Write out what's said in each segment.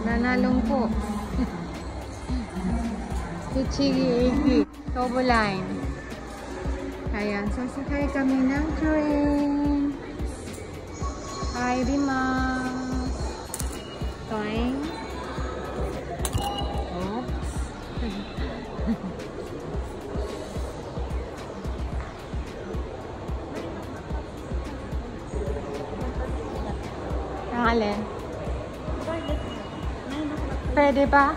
Nanalong po. Kuchigi-igi. Tobo line. Ayan, sasakay kami ng train. Hi, Rima. Toing. Oops. Ang alin? Pwede ba?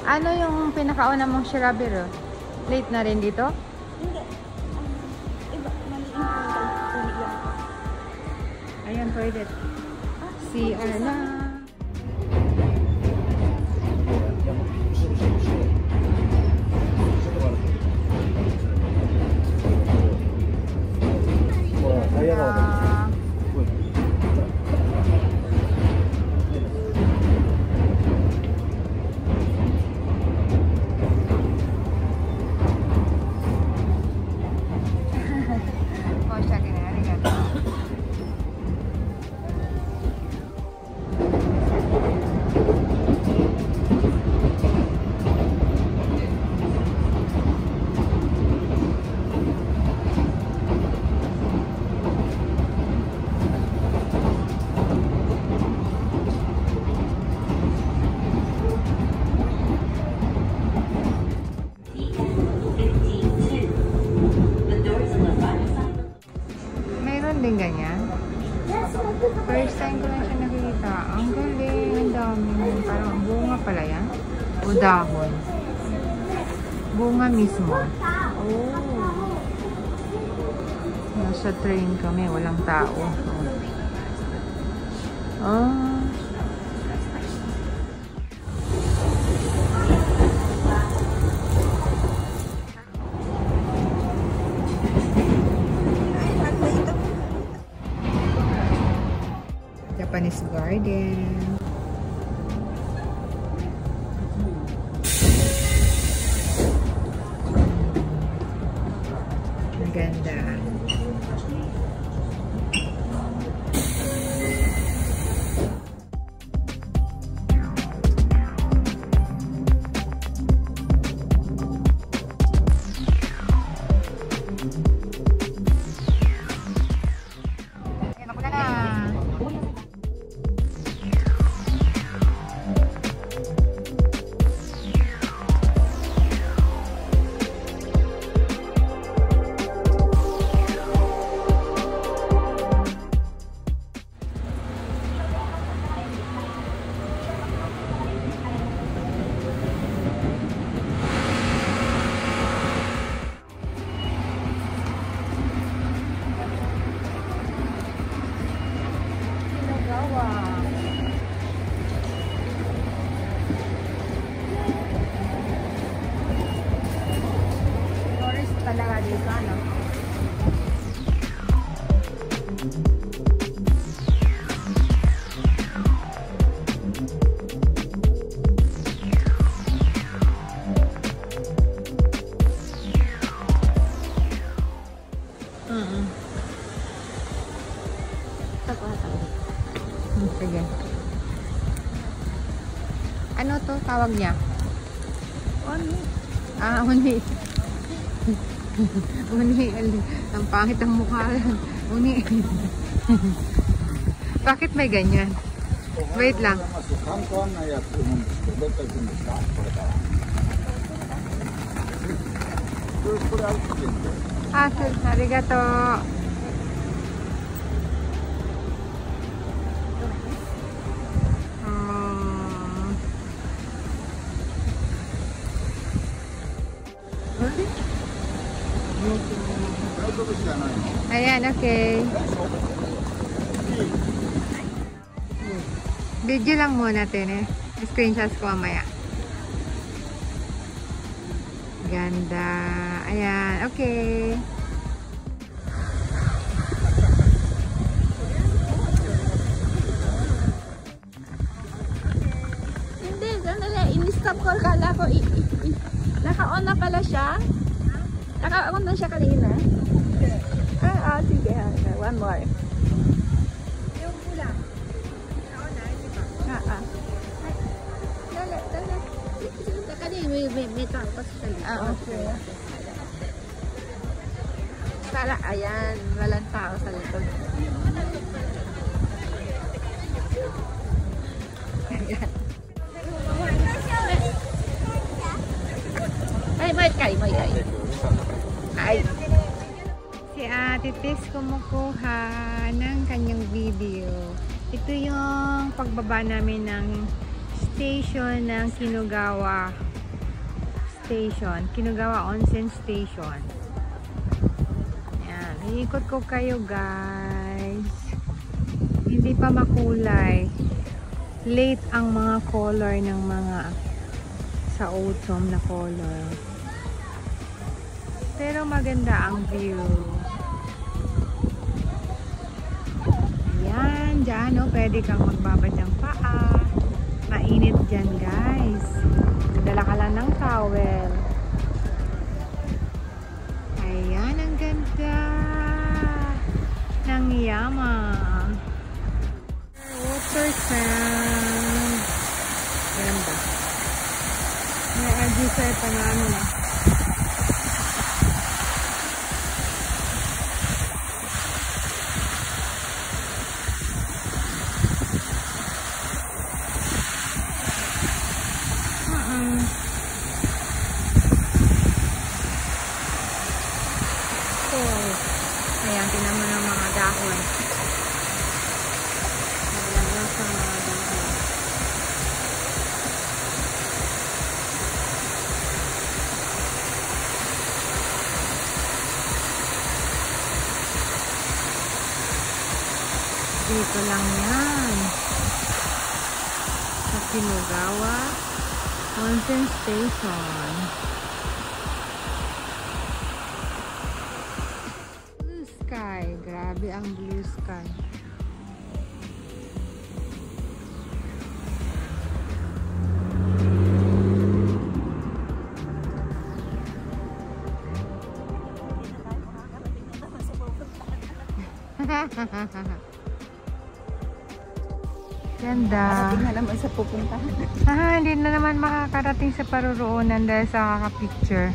Ano yung pinakauna mong Shirabiro? Late na rin dito? Hindi. Iba, ayan, pwede. CR na. Din ganyan. First time ko lang siya nakikita. Ang galing, ang dami. Parang bunga pala yan. O dahon. Bunga mismo. Oh. Nasa train kami, walang tao. Oh. Japanese garden. Ang ganda. Sige. Ano to tawag niya? Uni. Ah, uni. Uni. Ang pangit ang mukha. Uni. Bakit may ganyan? Wait lang. Ah, arigato. Ayan, okay. Video lang muna natin eh. Screenshots ko mamaya. Ganda. Ayan, okay. Hindi, sandali. In-stop ko. Kala ko, naka-on na pala siya. Naka-on na siya kanina. Sige. One more. Yung pula. Okay. Sala, ayan. Walang tao sa likod. Ayan. Ay. Si Ate Tess kumukuha ng kanyang video. Ito yung pagbaba namin ng station ng Kinugawa Station. Kinugawa Onsen Station. Ayan. Iikot ko kayo guys. Hindi pa makulay. Late ang mga color ng mga sa autumn na color. Pero maganda ang view. Yan, dyan, no? Pwede kang magbabad ng paa. Mainit dyan, guys. Dala ka lang ng towel. Ayan, ang ganda ng Yama. Water sound. Ganda. May adjuster pa na ano na. Ayan, tinan mo ng mga dahon. Naglalang sa mga dahon. Dito lang yan. Sa Kinugawa Onsen Station. Sky. Grabe ang blue sky. Ganda. Parating na naman sa pupuntahan. Hindi na naman makakarating sa paruroonan dahil sa kaka-picture.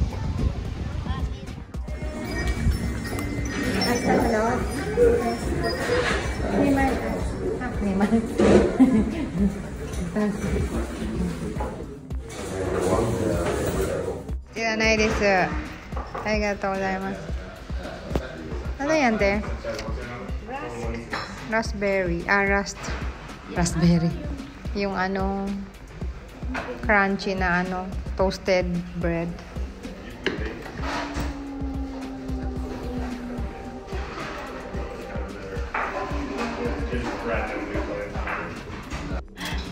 Ano yan, te? Raspberry. Raspberry. Yung ano, crunchy na ano, toasted bread.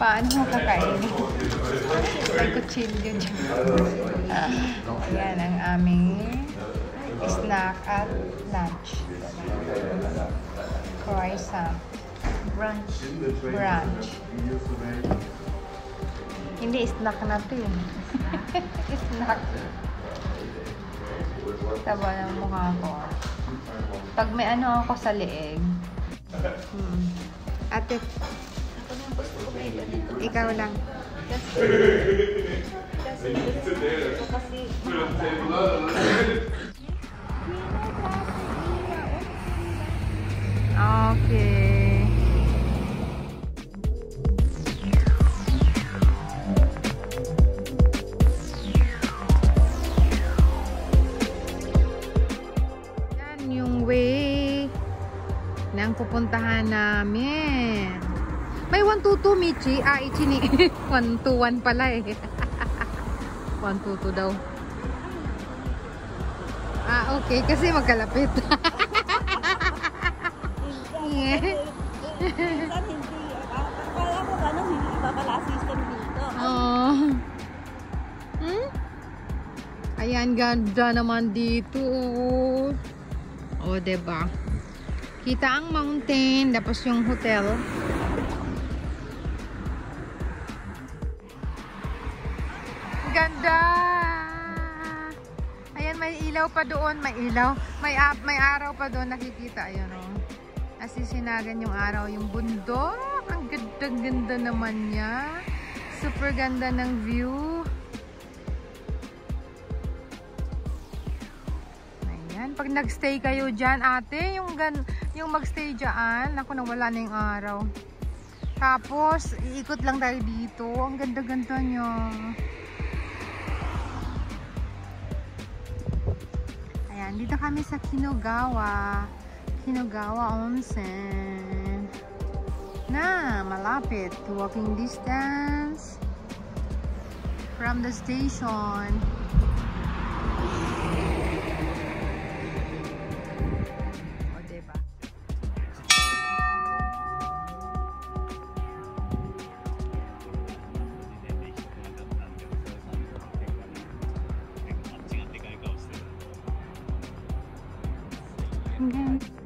Paano mo kakainin? May kutsilyo dyan. Yan ang aming snack at lunch. Croissant. Brunch. Hindi, snack na ito yun. Snack. Taba ng mukha ko. Pag may ano ako sa leeg. Ate, ikaw lang. Okay. Yan yung way ng pupuntahan namin. May 122 Michi. Ichini. 121 pala eh. 122 daw. Okay. Kasi magkalapit. Minsan hindi. Kaya ko gano'n, hindi iba pala system dito. Ayan, ganda naman dito. Diba? Kita ang mountain. Tapos yung hotel. Ganda! Ayan, may ilaw pa doon. May ilaw. May araw pa doon nakikita. Ayan o. Asisinagan yung araw. Yung bundok. Ang ganda-ganda naman niya. Super ganda ng view. pag nagstay kayo dyan, ate, yung magstay dyan, ako nawala na yung araw. Tapos, iikot lang tayo dito. Ang ganda-ganda niya. Ayan, dito kami sa Kinugawa. Kinugawa Onsen. Na, malapit. Walking distance from the station. O, diba? Okay.